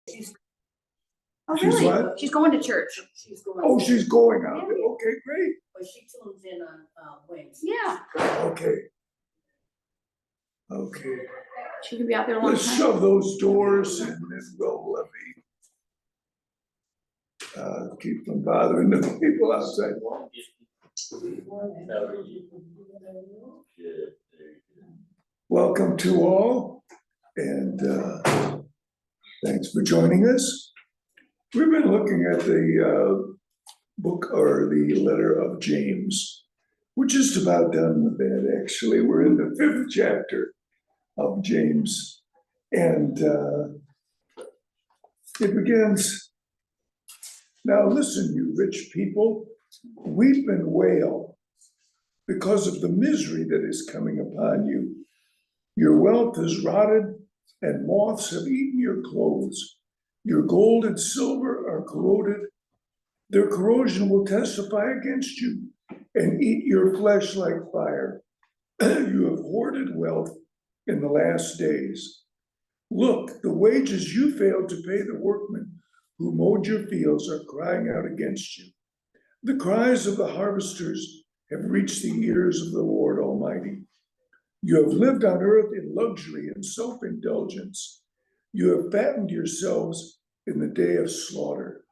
She's, Oh, She's really? what? She's going to church. she's going. Oh, she's going out. Yeah. Okay, great. But she tunes in on Wednesday. Yeah, Okay. Okay. she could be out there a long Let's time. shove those doors and then we'll let me keep from bothering the people outside. Welcome to all, and thanks for joining us. We've been looking at the book or the letter of James. We're just about done with that, actually. We're in the 5th chapter of James, and it begins, "Now listen, you rich people, weep and wail because of the misery that is coming upon you. Your wealth is rotted, and moths have eaten your clothes. Your gold and silver are corroded. Their corrosion will testify against you and eat your flesh like fire. You have hoarded wealth in the last days. Look, the wages you failed to pay the workmen who mowed your fields are crying out against you. The cries of the harvesters have reached the ears of the Lord Almighty. You have lived on earth in luxury and self-indulgence. You have fattened yourselves in the day of slaughter.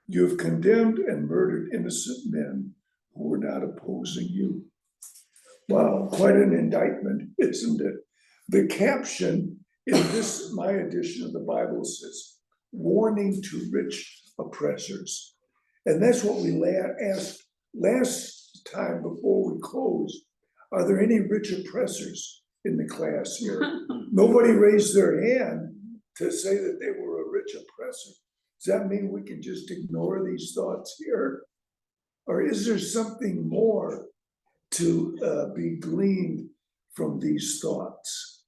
You have condemned and murdered innocent men who were not opposing you." Wow, quite an indictment, isn't it? The caption in this, my edition of the Bible, says, "Warning to rich oppressors." And that's what we asked last time before we closed. Are there any rich oppressors in the class here? Nobody raised their hand to say that they were a rich oppressor. Does that mean we can just ignore these thoughts here? Or is there something more to be gleaned from these thoughts?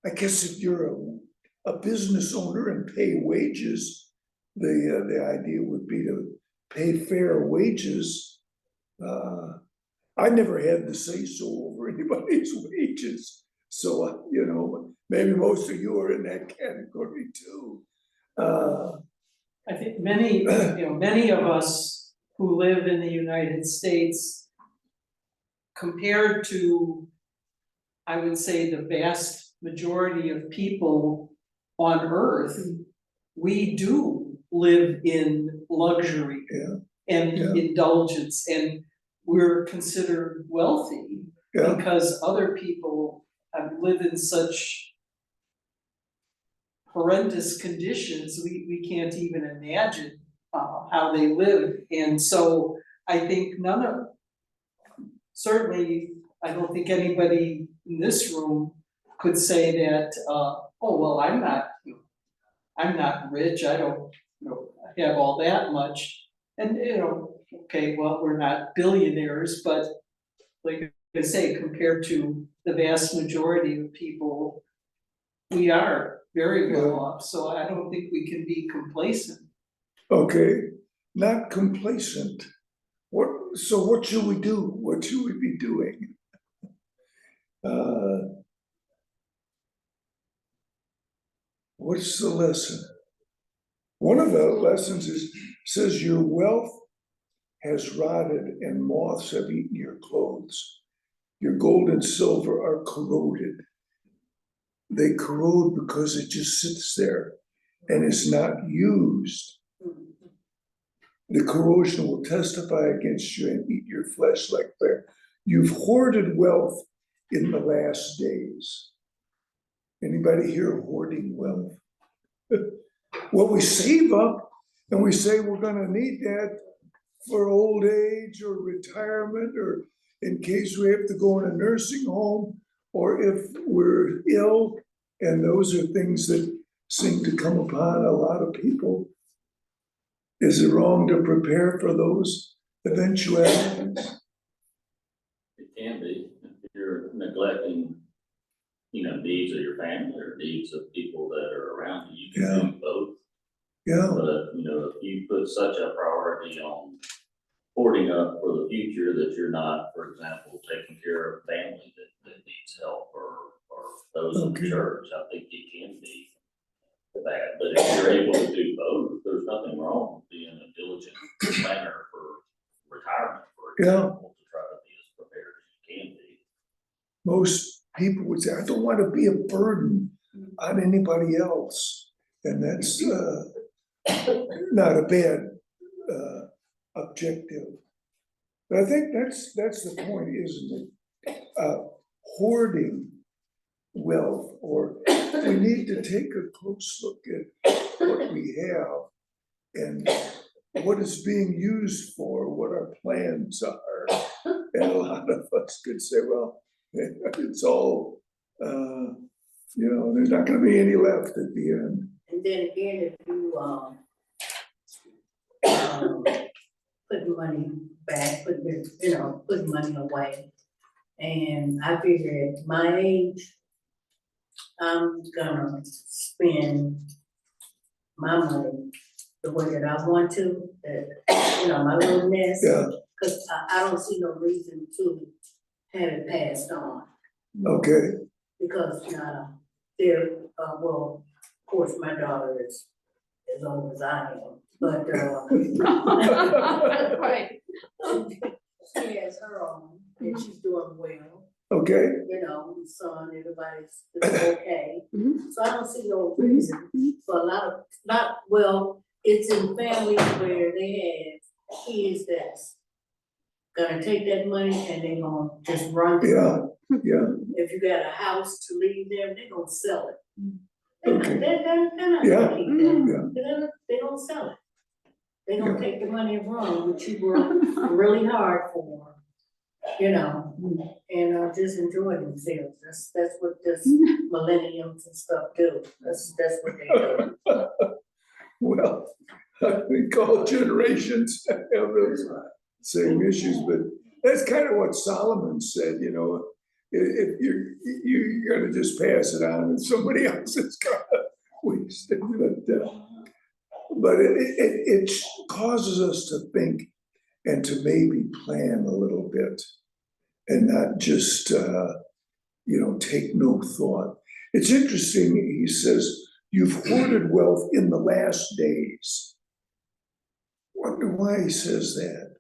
I guess if you're a business owner and pay wages, the idea would be to pay fair wages. I never had the say-so over anybody's wages. So, maybe most of you are in that category too. I think many of us who live in the United States, compared to, I would say, the vast majority of people on earth, we do live in luxury and indulgence, and we're considered wealthy because other people live in such horrendous conditions, we can't even imagine how they live. And so I think certainly, I don't think anybody in this room could say that, oh, well, I'm not rich, I don't have all that much. And okay, well, we're not billionaires, but like I say, compared to the vast majority of people, we are very well off, so I don't think we can be complacent. Okay, not complacent. So what should we do? What should we be doing? What's the lesson? One of the lessons says your wealth has rotted and moths have eaten your clothes. Your gold and silver are corroded. They corrode because it just sits there and is not used. The corrosion will testify against you and eat your flesh like fire. You've hoarded wealth in the last days. Anybody here hoarding wealth? Well, we save up and we say we're gonna need that for old age or retirement, or in case we have to go in a nursing home, or if we're ill, and those are things that seem to come upon a lot of people. Is it wrong to prepare for those eventualities? It can be, if you're neglecting, needs of your family or needs of people that are around you, you can do both. Yeah. But, if you put such a priority on hoarding up for the future that you're not, for example, taking care of family that needs help or those in the church, I think it can be that, but if you're able to do both, there's nothing wrong with being a diligent planner for retirement, for example, to try to be as prepared as you can be. Most people would say, I don't want to be a burden on anybody else. And that's not a bad objective. But I think that's the point, isn't it? Hoarding wealth, or we need to take a close look at what we have and what it's being used for, what our plans are. And a lot of us could say, well, it's all, there's not gonna be any left at the end. And then again, if you, put money back, put money away. And I figure at my age, I'm gonna spend my money the way that I want to, my little nest. Yeah, Cause I don't see no reason to have it passed on, okay, because well, of course, my daughter is as old as I am, but Right. she has her own, and she's doing well. okay, The son, everybody's okay. Mhm. So I don't see no reason for a lot of, it's in families where they have kids that's gonna take that money and they gonna just run through it. yeah, If you got a house to leave them, they gonna sell it. Okay. They're not Yeah. gonna keep that. yeah, They don't sell it. They Yeah. gonna take the money and run, which you work really hard for, and just enjoy themselves. That's what this millenniums and stuff do. That's what they do. well, I think all generations have those same issues, but that's kind of what Solomon said, if you're gonna just pass it on and somebody else is gonna waste it, but it causes us to think and to maybe plan a little bit and not just, take no thought. It's interesting, he says, you've hoarded wealth in the last days. Wonder why he says that.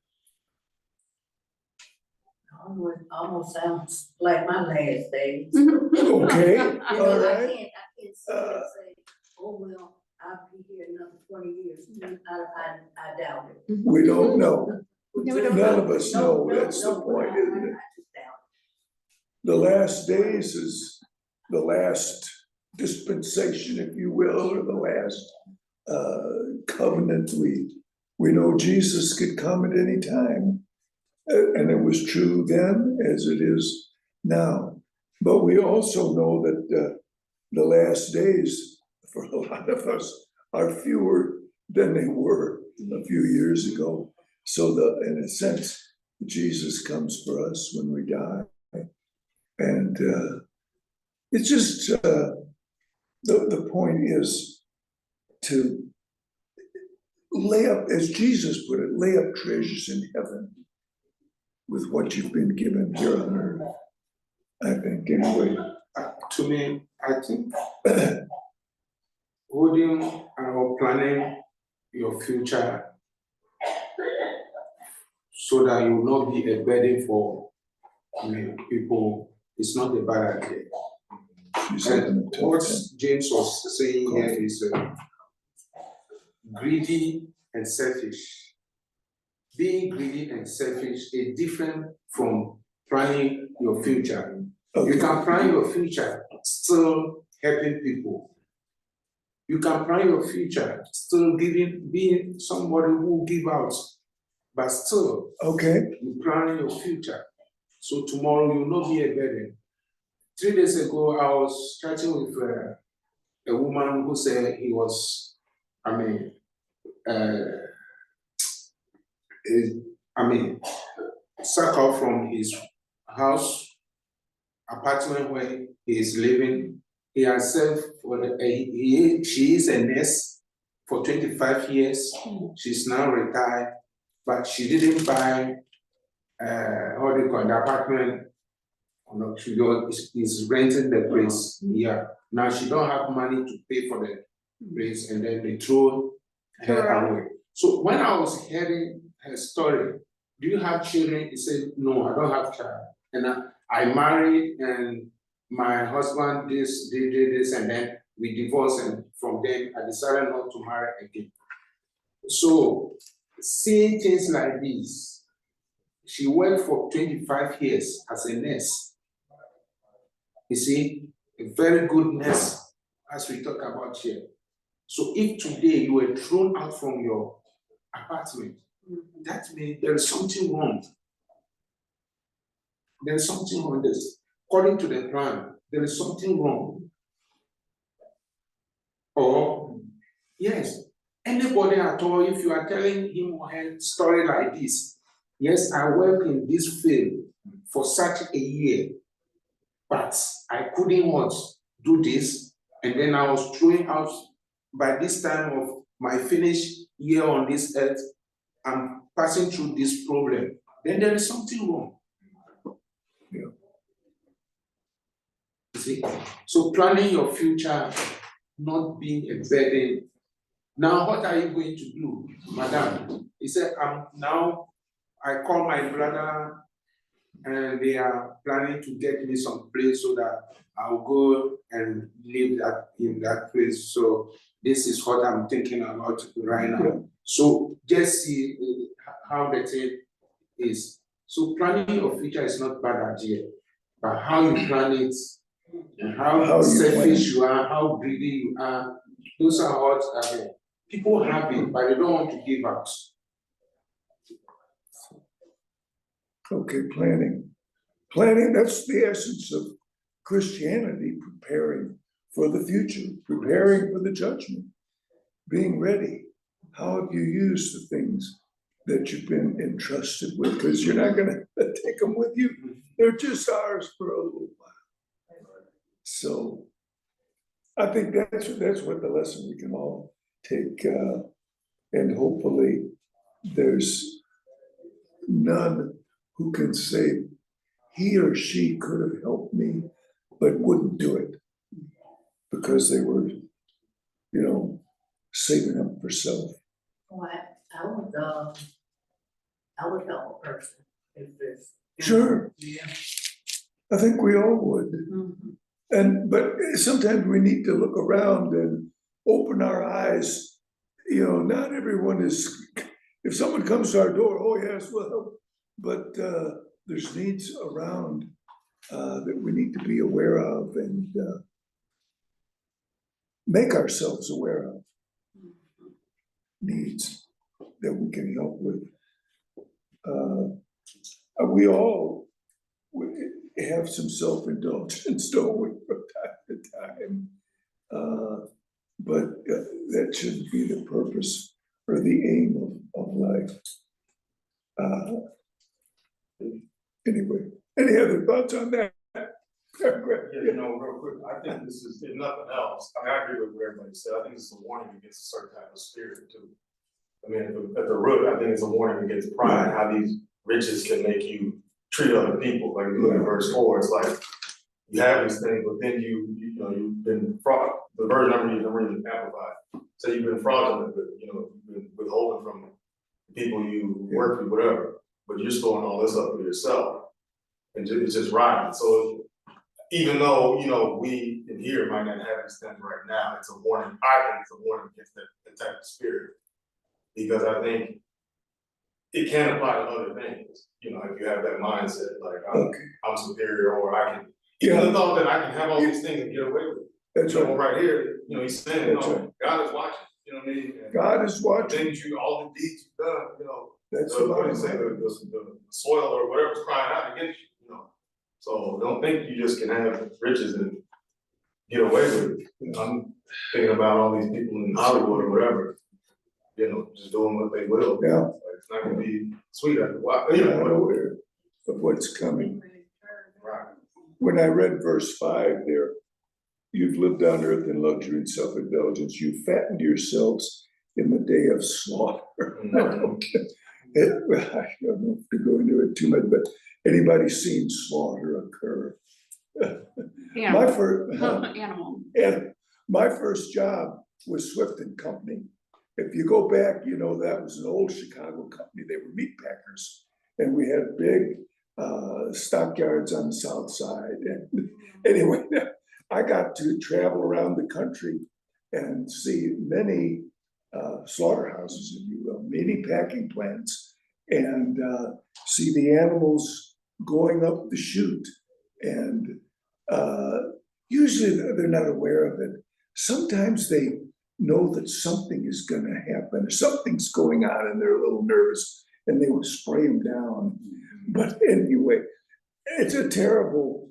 Almost sounds like my last days. Okay, I all can't right, sit and say, oh, well, I'll be here another 20 years. I doubt it. we don't know. Yeah, we don't None of us know, that's the point, isn't it? I just doubt The last days is the last dispensation, if you will, or the last covenant. We know Jesus could come at any time. And it was true then as it is now. But we also know that the last days for a lot of us are fewer than they were a few years ago. So in a sense, Jesus comes for us when we die. And it's just, the point is to lay up, as Jesus put it, lay up treasures in heaven with what you've been given here on earth. I think, anyway. To me, I think holding or planning your future so that you will not be a burden for people is not a bad idea. And what James was saying here is greedy and selfish. Being greedy and selfish is different from planning your future. Okay. You can plan your future still helping people. You can plan your future still being somebody who give out, but still Okay, you plan your future. So tomorrow you will not be a burden. 3 days ago, I was chatting with a woman who said he was, sacked out from his house, apartment where he is living. He has served she is a nurse for 25 years. She's now retired, but she didn't buy the apartment. No, she is renting the place. Yeah. Now she don't have money to pay for the place and then they throw her Correct. away. So when I was hearing her story, do you have children? He said, no, I don't have child. And I married and my husband did this and then we divorced, and from then I decided not to marry again. So seeing things like this, she worked for 25 years as a nurse. You see, a very good nurse, as we talk about here. So if today you were thrown out from your apartment, that means there is something wrong. There is something wrong. This, according to the plan, there is something wrong. Or, yes, anybody at all, if you are telling him or her story like this, yes, I work in this field for such a year, but I couldn't want do this, and then I was throwing out by this time of my finished year on this earth, I'm passing through this problem, then there is something wrong. Yeah. You see? So planning your future, not being a burden. Now, what are you going to do, madam? He said, I call my brother and they are planning to get me some place so that I'll go and live in that place. So this is what I'm thinking about right now. Yeah. So just see how the thing is. So planning your future is not bad idea, but how you plan it and how How you selfish plan. you are, how greedy you are, those are what people have it, but they don't want to give out. Okay, planning. Planning, that's the essence of Christianity, preparing for the future, preparing for the judgment, being ready. How have you used the things that you've been entrusted with? Because you're not gonna take them with you. They're just ours for a little while. So I think that's what the lesson we can all take, and hopefully there's none who can say he or she could have helped me, but wouldn't do it because they were, saving up for self. Well, I would help a person if there's. Sure. Yeah. I think we all would. But sometimes we need to look around and open our eyes. Not everyone is, if someone comes to our door, oh yes, we'll help. But there's needs around that we need to be aware of and make ourselves aware of. Needs that we can help with. We all have some self-indulgence, don't we, from time to time? But that shouldn't be the purpose or the aim of life. Anyway, any other thoughts on that? Yeah, real quick, I think this is, if nothing else, I agree with what everybody said, I think it's a warning against a certain type of spirit too. I mean, at the root, I think it's a warning against pride, how these riches can make you treat other people, like you look at verse 4, it's like, you have these things, but then you've been fraud, the version I'm reading amplified, so you've been fraudulent, you've been withholding from people you work with, whatever, but you're storing all this up for yourself, and it's just riding, so even though, we in here might not have these things right now, it's a warning, I think it's a warning against that type of spirit. Because I think it can apply to other things, if you have that mindset, like I'm superior, or I can, even the thought that I can have all these things and get away with it. That's right. Right here, he's saying, That's right. God is watching, you know what I mean? And God is watching. all the deeds you've done, That's the soil or whatever's crying out against you, So don't think you just can have riches and get away with it. I'm thinking about all these people in Hollywood or whatever, just doing what they will. Yeah. Like, it's not gonna be sweet after a while. I'm aware of what's coming. Right. When I read verse 5 there, you've lived on earth in luxury and self-indulgence, you fattened yourselves in the day of slaughter. I don't know if to go into it too much, but anybody seen slaughter occur? Animal. My first, Animal. and my first job was Swift and Company. If you go back, you know, that was an old Chicago company. They were meat packers. And we had big stockyards on the south side. And anyway, I got to travel around the country and see many slaughterhouses, if you will, many packing plants, and see the animals going up the chute. And usually they're not aware of it. Sometimes they know that something is gonna happen, or something's going on, and they're a little nervous, and they would spray them down. But anyway, it's a terrible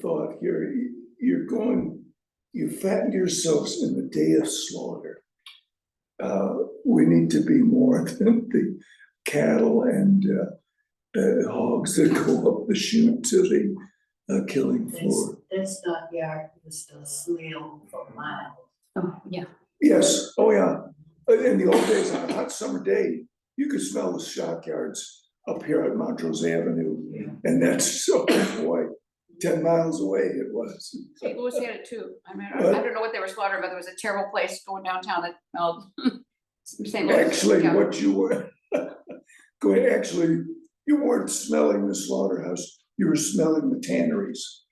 thought here. You fatten yourselves in the day of slaughter. We need to be more than the cattle and hogs that go up the chute to the killing floor. That stockyard was the smell for miles. Oh, yeah. Yes, oh yeah. In the old days, on a hot summer day, you could smell the stockyards up here at Montrose Avenue. And that's, so, boy, 10 miles away it was. St. Louis had it too. I mean, What? I don't know what they were slaughtering, but there was a terrible place going downtown that smelled. St. Louis. Actually, yeah. what you were, you weren't smelling the slaughterhouse, you were smelling the tanneries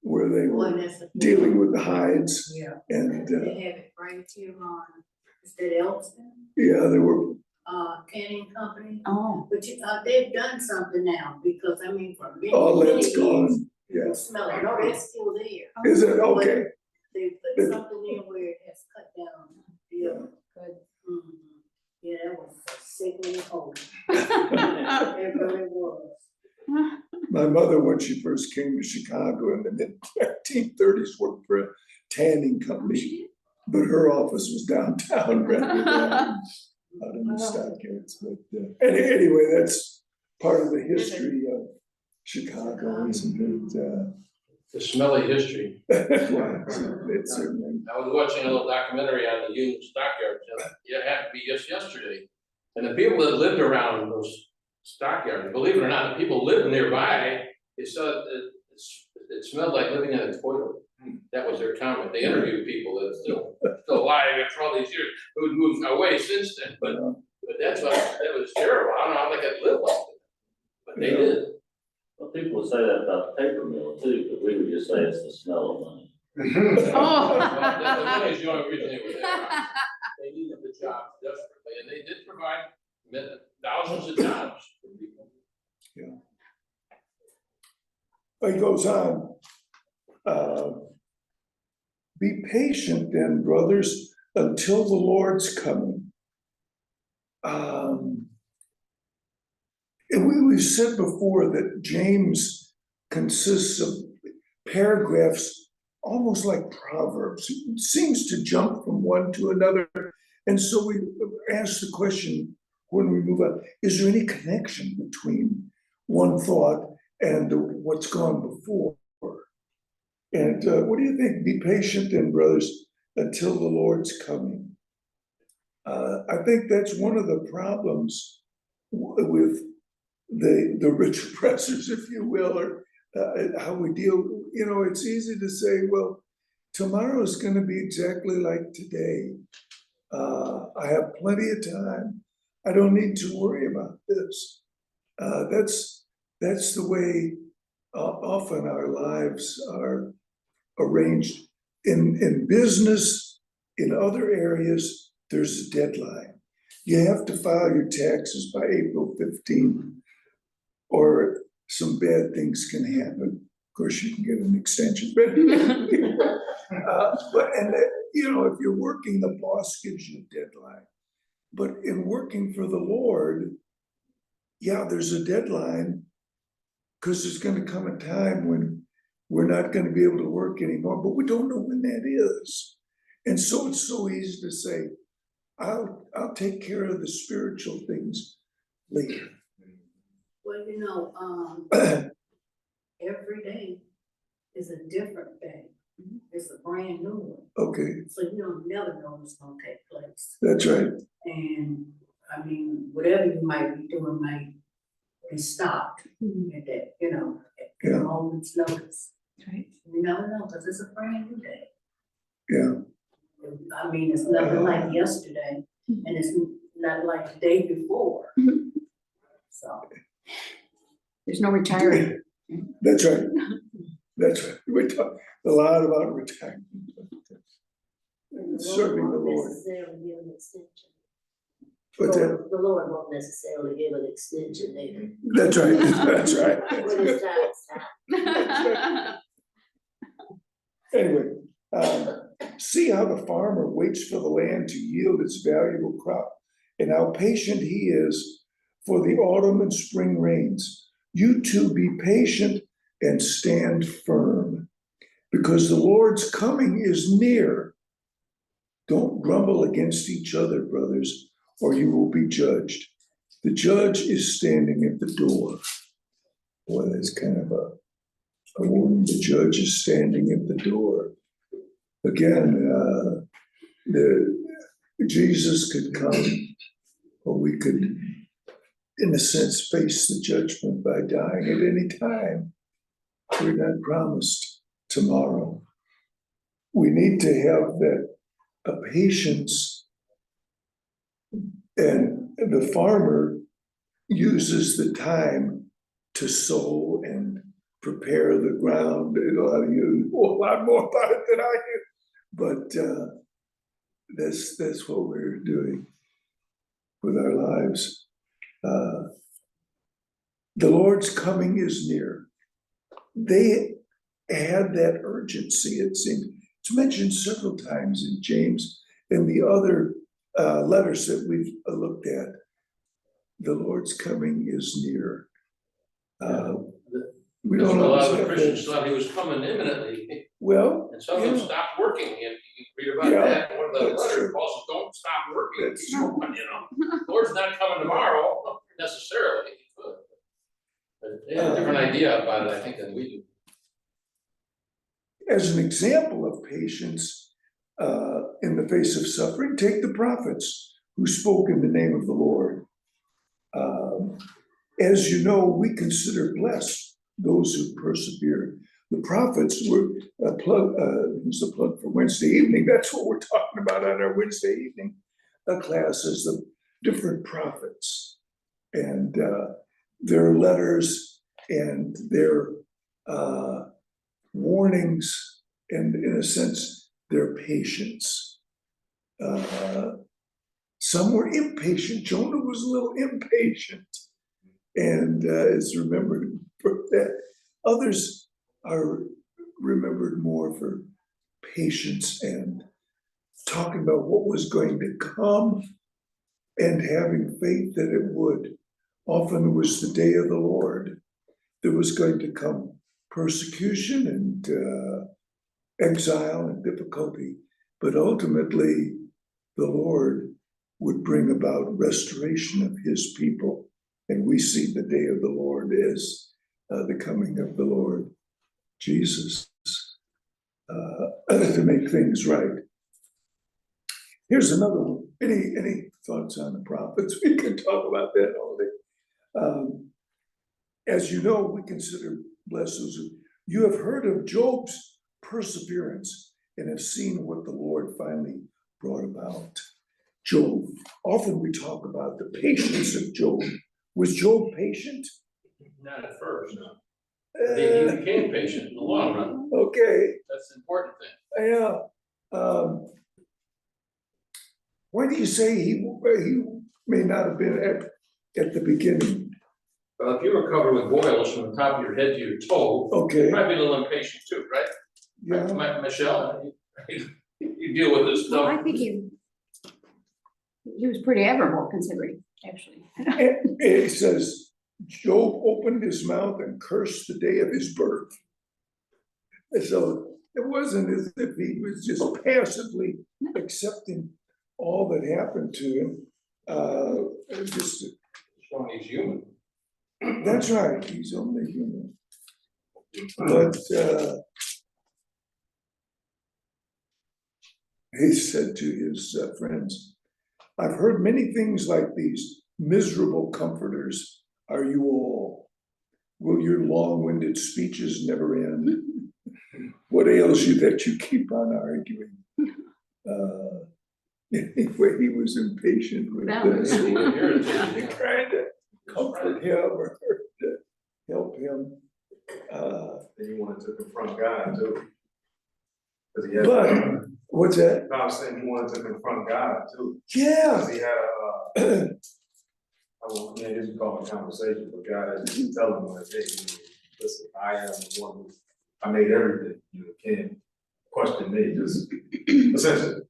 where they Boy, were that's the. dealing with the hides. Yeah, And, they have it right here on, is that Elston, yeah, there were, canning company? Oh, But they've done something now, because I mean, for many, all many that's years, gone. you Yeah, smell it, no, it's still there. is it, okay, They put something in where it has cut down, yeah. good. Mhm. Yeah, that was a sickening cold, it really was. my mother, when she first came to Chicago in the mid-1930s, worked for a tanning company. But her office was downtown rather than out in the stockyards. But anyway, that's part of the history of Chicago, isn't it? The smelly history. It's certainly, I was watching a little documentary on the Union Stockyards, and it happened to be just yesterday. And the people that lived around those stockyards, believe it or not, the people lived nearby, it smelled like living in a toilet. That was their comment. They interviewed people that still alive after all these years, who'd moved away since then, but that was terrible. I don't know how they could live like that. But they did. Well, people would say that about the paper mill too, but we would just say it's the smell of money. Oh. The money's the only reason they were there. They needed the jobs desperately, and they did provide thousands of jobs for people. it goes on. Be patient then, brothers, until the Lord's coming. And we've said before that James consists of paragraphs almost like Proverbs. It seems to jump from one to another. And so we ask the question when we move on, is there any connection between one thought and what's gone before? And what do you think? Be patient then, brothers, until the Lord's coming. I think that's one of the problems with the rich oppressors, if you will, or how we deal. You know, it's easy to say, well, tomorrow is going to be exactly like today. I have plenty of time. I don't need to worry about this. That's the way often our lives are arranged. In business, in other areas, there's a deadline. You have to file your taxes by April 15th, or some bad things can happen. Of course, you can get an extension, but you know, if you're working, the boss gives you a deadline. But in working for the Lord, yeah, there's a deadline, because there's going to come a time when we're not going to be able to work anymore, but we don't know when that is. And so it's so easy to say, I'll take care of the spiritual things later. Well, you know, every day is a different day. It's a brand new one. Okay, So you don't never know what's gonna take place. that's right. And I mean, whatever you might be doing might be stopped at that, you know, at a moment's notice. Right. You never know, because it's a brand new day. Yeah. I mean, it's nothing like yesterday, and it's not like the day before. So, There's no retiring. That's right. That's right. We talk a lot about retirement. Serving the Lord. Necessarily give an extension. What's that? The Lord won't necessarily give an extension either. That's right, that's right. When it's time, it's time. Anyway, see how the farmer waits for the land to yield its valuable crop, and how patient he is for the autumn and spring rains. You too be patient and stand firm, because the Lord's coming is near. Don't grumble against each other, brothers, or you will be judged. The judge is standing at the door. Boy, that's kind of a warning. The judge is standing at the door. Again, Jesus could come, or we could, in a sense, face the judgment by dying at any time. We're not promised tomorrow. We need to have that patience, and the farmer uses the time to sow and prepare the ground. You know a lot more about it than I do, but that's what we're doing with our lives. The Lord's coming is near. They had that urgency, it seemed. It's mentioned several times in James and the other letters that we've looked at. The Lord's coming is near. We That's don't what a lot always of the have Christians that. thought he was coming imminently, Well, and some of them yeah. stopped working, and you can read about Yeah, that, one of the that's letters, true. Paul says, don't stop working. That's You know, the Lord's not coming tomorrow necessarily, he could. But they have a different idea about it, I think, than we do. As an example of patience in the face of suffering, take the prophets who spoke in the name of the Lord. As you know, we consider blessed those who persevered. The prophets were a plug, here's a plug for Wednesday evening. That's what we're talking about on our Wednesday evening class, is the different prophets and their letters and their warnings, and in a sense, their patience. Some were impatient. Jonah was a little impatient and is remembered for that. Others are remembered more for patience and talking about what was going to come and having faith that it would. Often it was the day of the Lord. There was going to come persecution and exile and difficulty, but ultimately the Lord would bring about restoration of his people. And we see the day of the Lord as the coming of the Lord Jesus to make things right. Here's another one. Any thoughts on the prophets? We could talk about that all day. As you know, we consider blessed those who, you have heard of Job's perseverance and have seen what the Lord finally brought about. Job, often we talk about the patience of Job. Was Job patient? Not at first, no. He became patient in the long run, Okay, that's the important thing. yeah. Why do you say he may not have been at the beginning? Well, if you were covered with boils from the top of your head to your toe, Okay, you might be a little impatient too, right? yeah, Michelle, you deal with this Well, stuff. I think he was pretty admirable considering, actually. it says, Job opened his mouth and cursed the day of his birth. And so it wasn't as if he was just passively accepting all that happened to him. Just Showing he's human. that's right, he's only human. But he said to his friends, I've heard many things like these. Miserable comforters are you all. Will your long-winded speeches never end? What ails you that you keep on arguing? Anyway, he was impatient with That was- this. Irritating. Trying to comfort him or to help him. And you wanted to confront God too. Cause he had. But, what's that? No, I'm saying he wanted to confront God too. Yeah, Cause he had I won't, man, this is called a conversation, but God had to tell him like, hey, listen, I am the one who, I made everything, you can't question me, just essentially.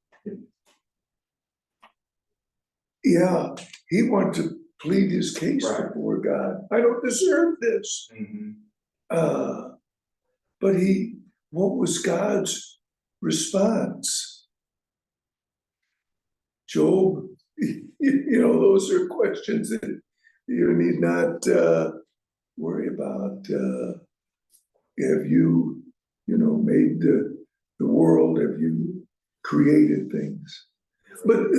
yeah, he wanted to plead his case Right. before God. I don't deserve this. But what was God's response? Job, you know, those are questions that you need not worry about. Have you, made the world? Have you created things? But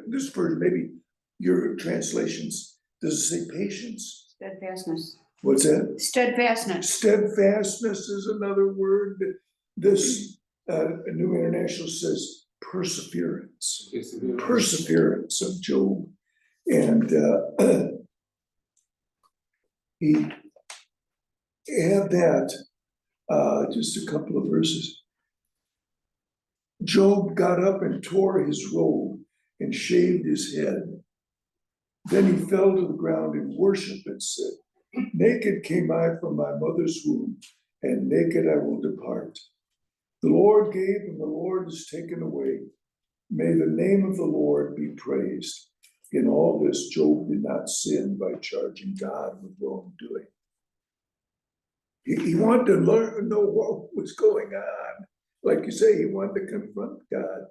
this version, maybe your translations, does it say patience? Steadfastness. What's that? Steadfastness. Steadfastness is another word. This New International says perseverance. Perseverance of Job. And he had that, just a couple of verses. Job got up and tore his robe and shaved his head. Then he fell to the ground in worship and said, naked came I from my mother's womb, and naked I will depart. The Lord gave, and the Lord is taken away. May the name of the Lord be praised. In all this, Job did not sin by charging God with wrongdoing. He wanted to know what was going on. Like you say, he wanted to confront God,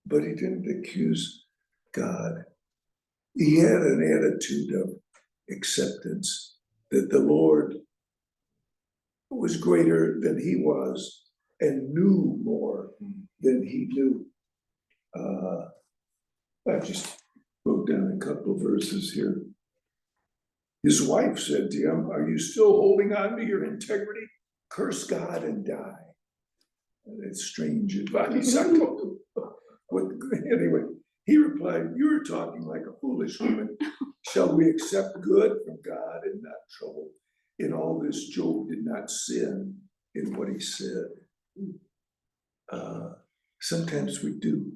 but he didn't accuse God. He had an attitude of acceptance that the Lord was greater than he was and knew more than he knew. I just wrote down a couple of verses here. His wife said to him, "Are you still holding on to your integrity? Curse God and die." And it's strange advice. I don't know what, anyway, he replied, "You're talking like a foolish woman. Shall we accept good from God and not trouble? In all this, Job did not sin in what he said." Sometimes we do.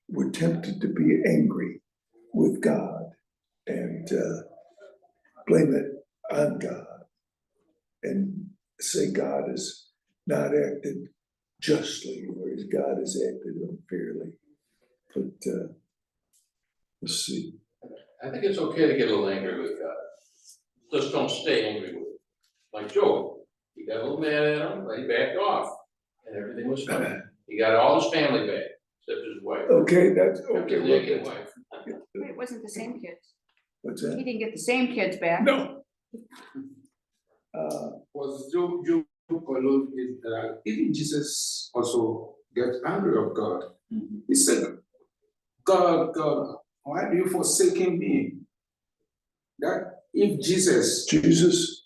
We're tempted to be angry with God and blame it on God and say God has not acted justly, whereas God has acted unfairly. But we'll see. I think it's okay to get a little angry with God. Just don't stay angry with him. Like Job, he got a little mad at him, but he backed off, and everything was fine. He got all his family back, except his wife. Okay, that's Except okay. his well, naked that's- wife. But it wasn't the same kids. What's He that? didn't get the same kids back. No. Was Job alone is that even Jesus also gets angry of God. He said, God, why do you forsaken me? That if Jesus,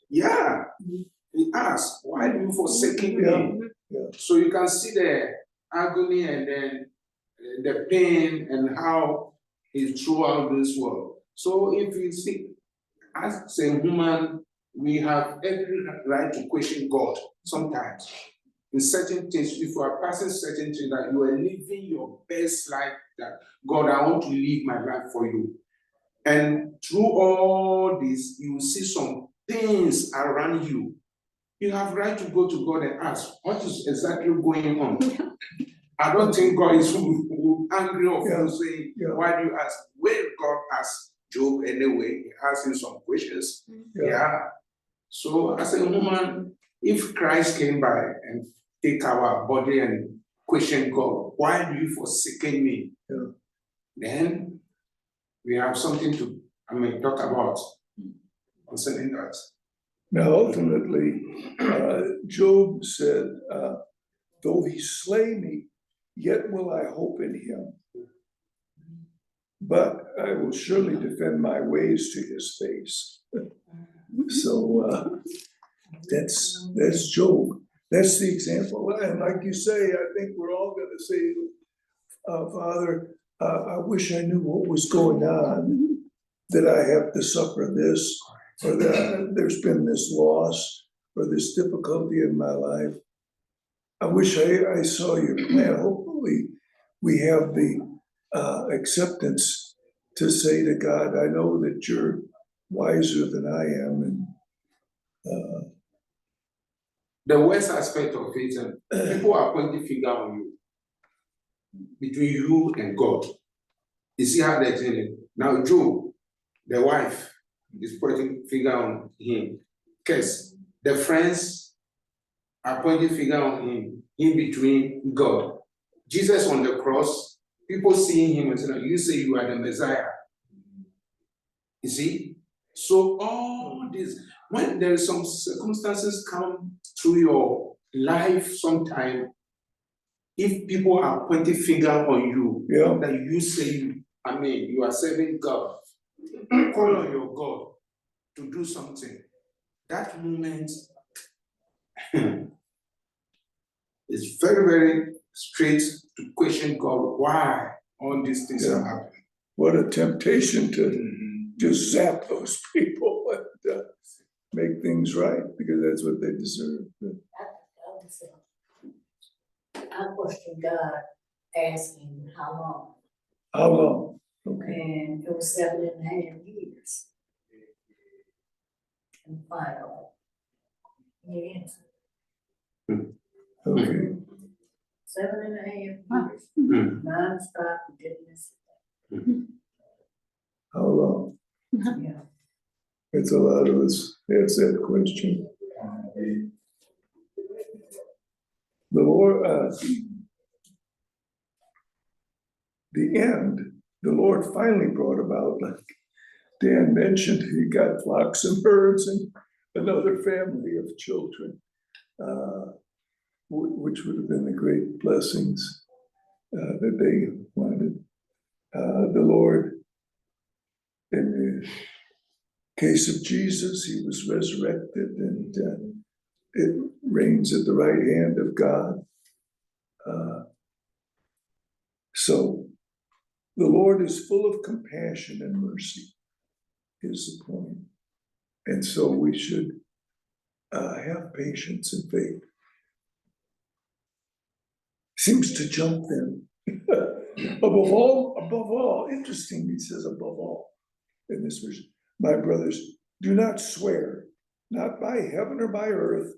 yeah, he asked, why do you forsaken me? Yeah. So you can see the agony and then the pain and how he's throughout this world. So if you see, as a human, we have every right to question God sometimes. In certain things, if you are passing certain things that you are living your best life, that God, I want to live my life for you. And through all this, you see some things around you. You have right to go to God and ask, what is exactly going on? I don't think God is angry of you saying, why do you ask? When God asked Job anyway, he asked him some questions. Yeah. So as a human, if Christ came by and take our body and question God, why do you forsaken me? Yeah. Then we have something to, talk about concerning that. Now, ultimately, Job said, though he slay me, yet will I hope in him. But I will surely defend my ways to his face. So that's Job. That's the example, and like you say, I think we're all gonna say, Father, I wish I knew what was going on, that I have to suffer this, or that there's been this loss, or this difficulty in my life. I wish I saw your plan. Hopefully, we have the acceptance to say to God, I know that you're wiser than I am, and The worst aspect of it, people are pointing finger on you, between you and God. You see how they're doing it? Now Job, the wife, is pointing finger on him. Cause the friends are pointing finger on him, in between God. Jesus on the cross, people seeing him and saying, you say you are the Messiah. You see? So all this, when there is some circumstances come through your life sometime, if people are pointing finger on you, yeah, that you say, you are serving God, call on your God to do something. That moment is very, very straight to question God, why all these things are happening. what a temptation to just zap those people and make things right, because that's what they deserve. I question God asking how long, How long? Okay, and it was 7.5 years. And finally, he answered. okay. 7.5 years, nonstop, didn't miss How long? it. Yeah. It's a lot of us ask that question. The Lord, the end, the Lord finally brought about, like Dan mentioned, he got flocks and herds and another family of children, which would have been the great blessings that they wanted. The Lord, in the case of Jesus, he was resurrected, and it reigns at the right hand of God. So the Lord is full of compassion and mercy, is the point. And so we should have patience and faith. Seems to jump them. Above all, interesting, he says above all in this version. My brothers, do not swear, not by heaven or by earth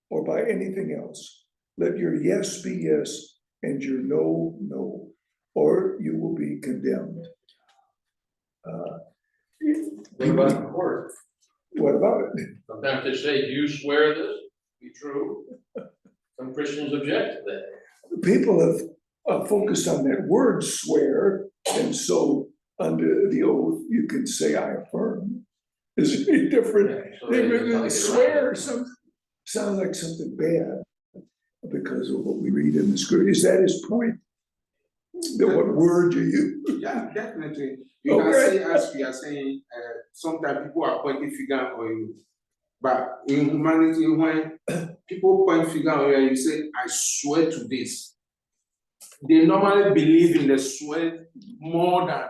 or by anything else. Let your yes be yes and your no, no, or you will be condemned. What about the court? What about it? Sometimes they say, do you swear this be true? Some Christians object to that. People have focused on that word swear, and so under the oath, you can say I affirm. Is it different? So they just try to get Swear around it. sounds like something bad because of what we read in the scripture. Is that his point? That what word you use? Yeah, definitely. You can say, as we are saying, sometimes people are pointing finger on you. But in humanity, when people point finger on you and you say, I swear to this, they normally believe in the swear more than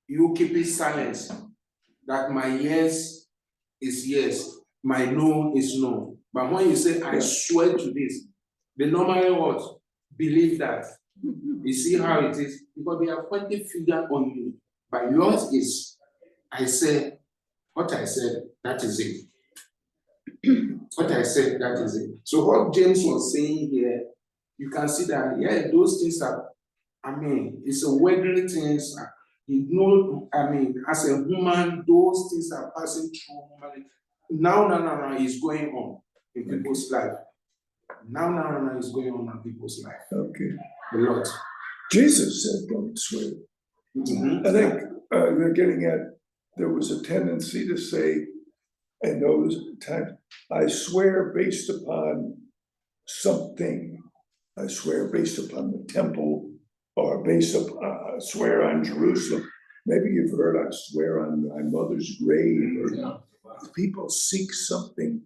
you keeping silence. That my yes is yes, my no is no. But when you say, I swear to this, they normally what? Believe that. You see how it is? Because they are pointing finger on you. But yours is, I said, what I said, that is it. What I said, that is it. So what James was saying here, you can see that, yeah, those things are, it's a worldly things. You know, as a human, those things are passing through humanity. Now, it's going on in people's life. Now, it's going on in people's life. Okay. A lot. Jesus said, don't swear. I think they're getting at, there was a tendency to say, in those times, I swear based upon something. I swear based upon the temple, or based upon, swear on Jerusalem. Maybe you've heard, I swear on my mother's grave, or people seek something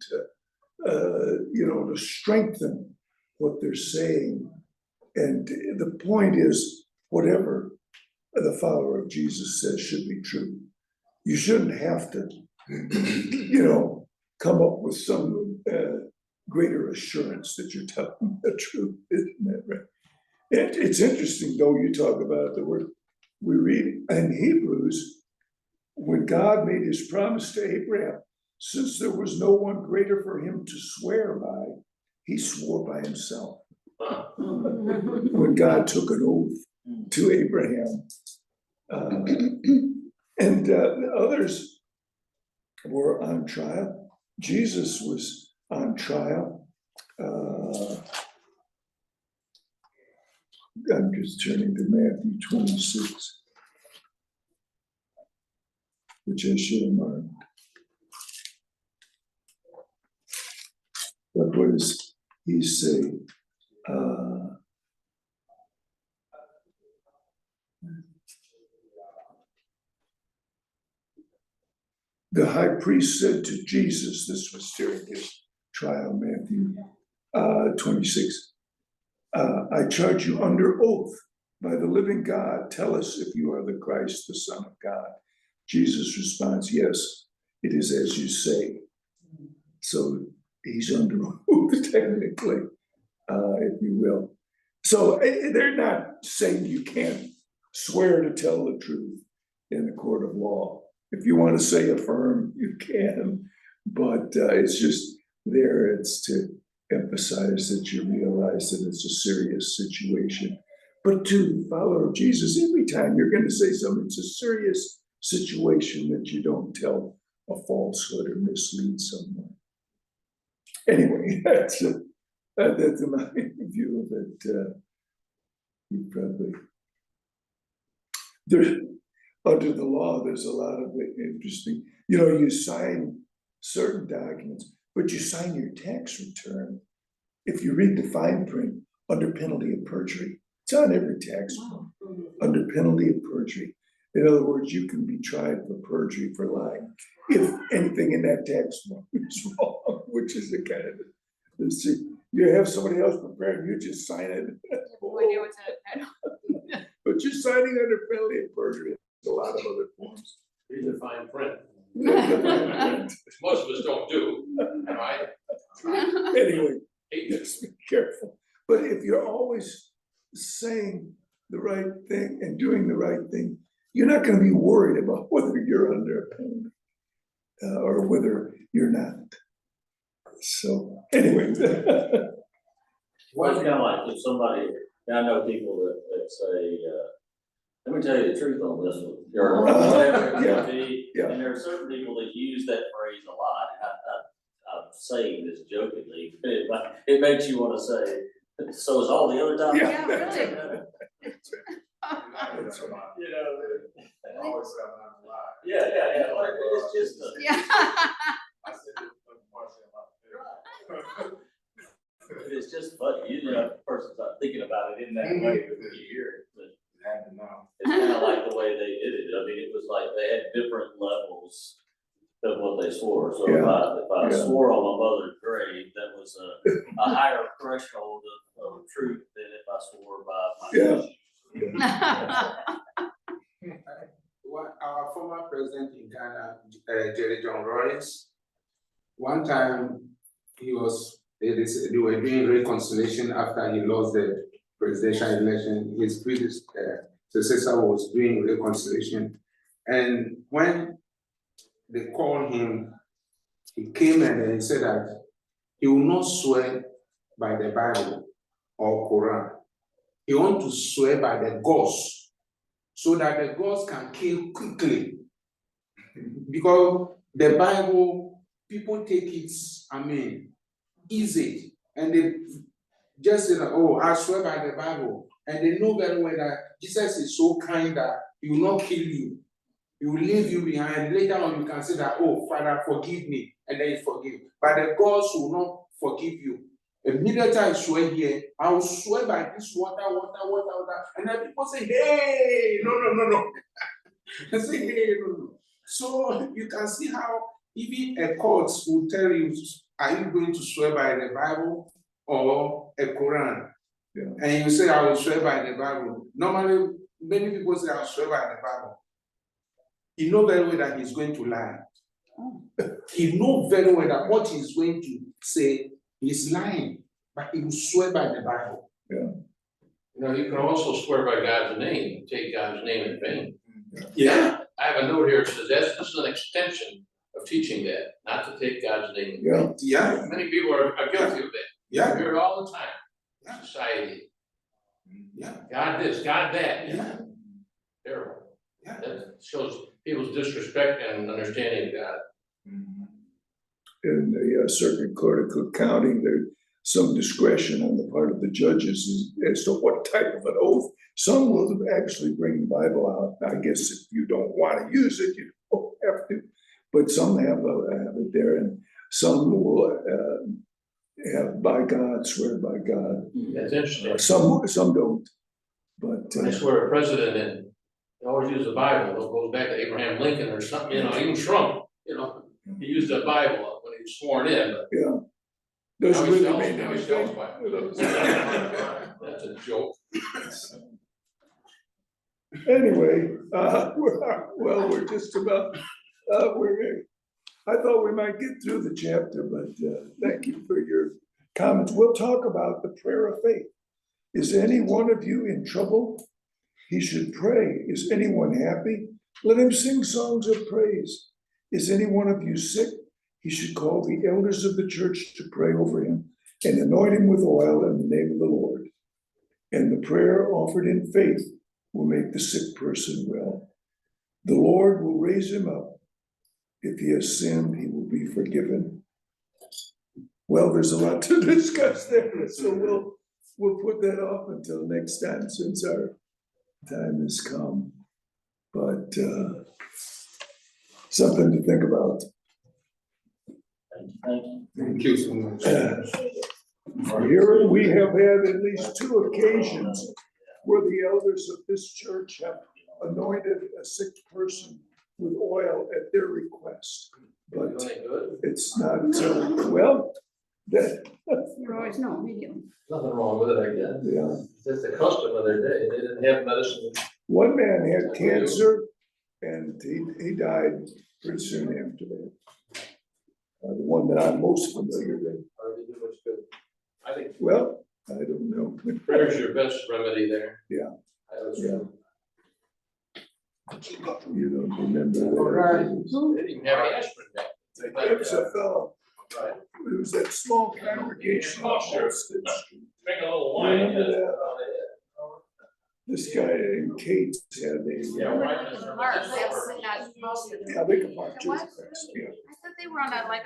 to strengthen what they're saying. And the point is, whatever the follower of Jesus says should be true. You shouldn't have to, come up with some greater assurance that you're telling the truth, isn't that right? It's interesting, though, you talk about the word we read in Hebrews, when God made his promise to Abraham, since there was no one greater for him to swear by, he swore by himself. When God took an oath to Abraham. And others were on trial. Jesus was on trial. I'm just turning to Matthew 26, which I should have marked. But what does he say? The high priest said to Jesus, this was during his trial, Matthew 26, I charge you under oath by the living God, tell us if you are the Christ, the Son of God. Jesus responds, yes, it is as you say. So he's under oath, technically, if you will. So they're not saying you can't swear to tell the truth in a court of law. If you want to say affirm, you can, but it's just there, it's to emphasize that you realize that it's a serious situation. But to the follower of Jesus, every time you're going to say something, it's a serious situation that you don't tell a falsehood or mislead someone. Anyway, that's my view of it. You probably there. Under the law, there's a lot of interesting, you sign certain documents, but you sign your tax return. If you read the fine print, under penalty of perjury, it's on every tax form, under penalty of perjury. In other words, you can be tried for perjury for lying if anything in that tax form is wrong, which is the kind of, you have somebody else prepared, you just sign it. No idea what's in it. But you're signing under penalty of perjury. A lot of other forms. Read the fine print, Anyway, which most of us don't do, right? just be careful. But if you're always saying the right thing and doing the right thing, you're not going to be worried about whether you're under a penalty or whether you're not. So anyway. Well, it's kind of like if somebody, I know people that say, let me tell you the truth on this one, or whatever it may be. yeah. And there are certain people that use that phrase a lot, and I'm saying this jokingly, but it makes you want to say, so is all the other times. Yeah, really. That's right. They always say I'm not lying. Yeah, like, it's just, Yeah. I said it unfortunately a lot. it's just funny, the person's not thinking about it in that way before you hear it, but. Had to know. It's kind of like the way they did it. I mean, it was like they had different levels of what they swore. So if I swore on my mother's grave, that was a higher threshold of truth than if I swore by my Our former president in Ghana, Jerry John Rawlings, one time they were doing reconciliation after he lost the presidential election. His predecessor was doing reconciliation, and when they called him, he came and he said that he will not swear by the Bible or Quran. He wants to swear by the gods, so that the gods can kill quickly. Because the Bible, people take it, easy, and they just say that, oh, I swear by the Bible. And they know very well that Jesus is so kind that he will not kill you. He will leave you behind. Later on, you can say that, oh, Father, forgive me. And then you forgive. But the gods will not forgive you. Immediately I swear here, I will swear by this water. And then people say, hey, no. They say, hey, no. So you can see how even a court will tell you are you going to swear by the Bible or a Quran? Yeah. And you say, I will swear by the Bible. Normally, many people say, I will swear by the Bible. You know very well that he's going to lie. He knows very well that what he's going to say is lying, but he will swear by the Bible. You know, you can also swear by God's name, take God's name in vain. Yeah. I have a note here that says this is an extension of teaching that, not to take God's name. in vain. Yeah, Yeah, Many people are guilty of that. yeah, You hear it all the time. Yeah. Society, yeah, God this, God that. yeah, Terrible. yeah. That shows people's disrespect and understanding of God. in the Circuit Court of Cook County, there's some discretion on the part of the judges as to what type of an oath. Some will actually bring the Bible out. I guess if you don't want to use it, you don't have to. But some have it there, and some will have by God, swear by God. That's interesting. Some don't. But When they swear a president in, they always use the Bible. It goes back to Abraham Lincoln or something, you know, even Trump, you know, he used the Bible when he was sworn in, but doesn't now he really sells- mean now he anything. sells Bibles. That's a joke. Anyway, we're just about, I thought we might get through the chapter, but thank you for your comments. We'll talk about the prayer of faith. Is any one of you in trouble? He should pray. Is anyone happy? Let him sing songs of praise. Is any one of you sick? He should call the elders of the church to pray over him and anoint him with oil in the name of the Lord. And the prayer offered in faith will make the sick person well. The Lord will raise him up. If he has sinned, he will be forgiven. Well, there's a lot to discuss there, so we'll put that off until next time, since our time has come. But something to think about. Thank you so much. Here we have had at least 2 occasions where the elders of this church have anointed a sick person with oil at their request. But Doing it good? it's not, well, that, You're always no medium. Nothing wrong with it, I guess. yeah. It's just a custom of their day. They didn't have medicine. One man had cancer and he died pretty soon after that. The one that I'm most familiar with. Or they do what's good. I think Well, I don't know. prayer's your best remedy there. Yeah. I was- Yeah. You don't remember that. They didn't even have aspirin back. There was a fellow, Right. it was that small congregation. on Holsted Street. Drink a little Remember wine. that? This guy named Kate had Yeah, a, wine is. Mark, that's not most of them. yeah, they could mark too. What? Yeah. I thought they were on a, like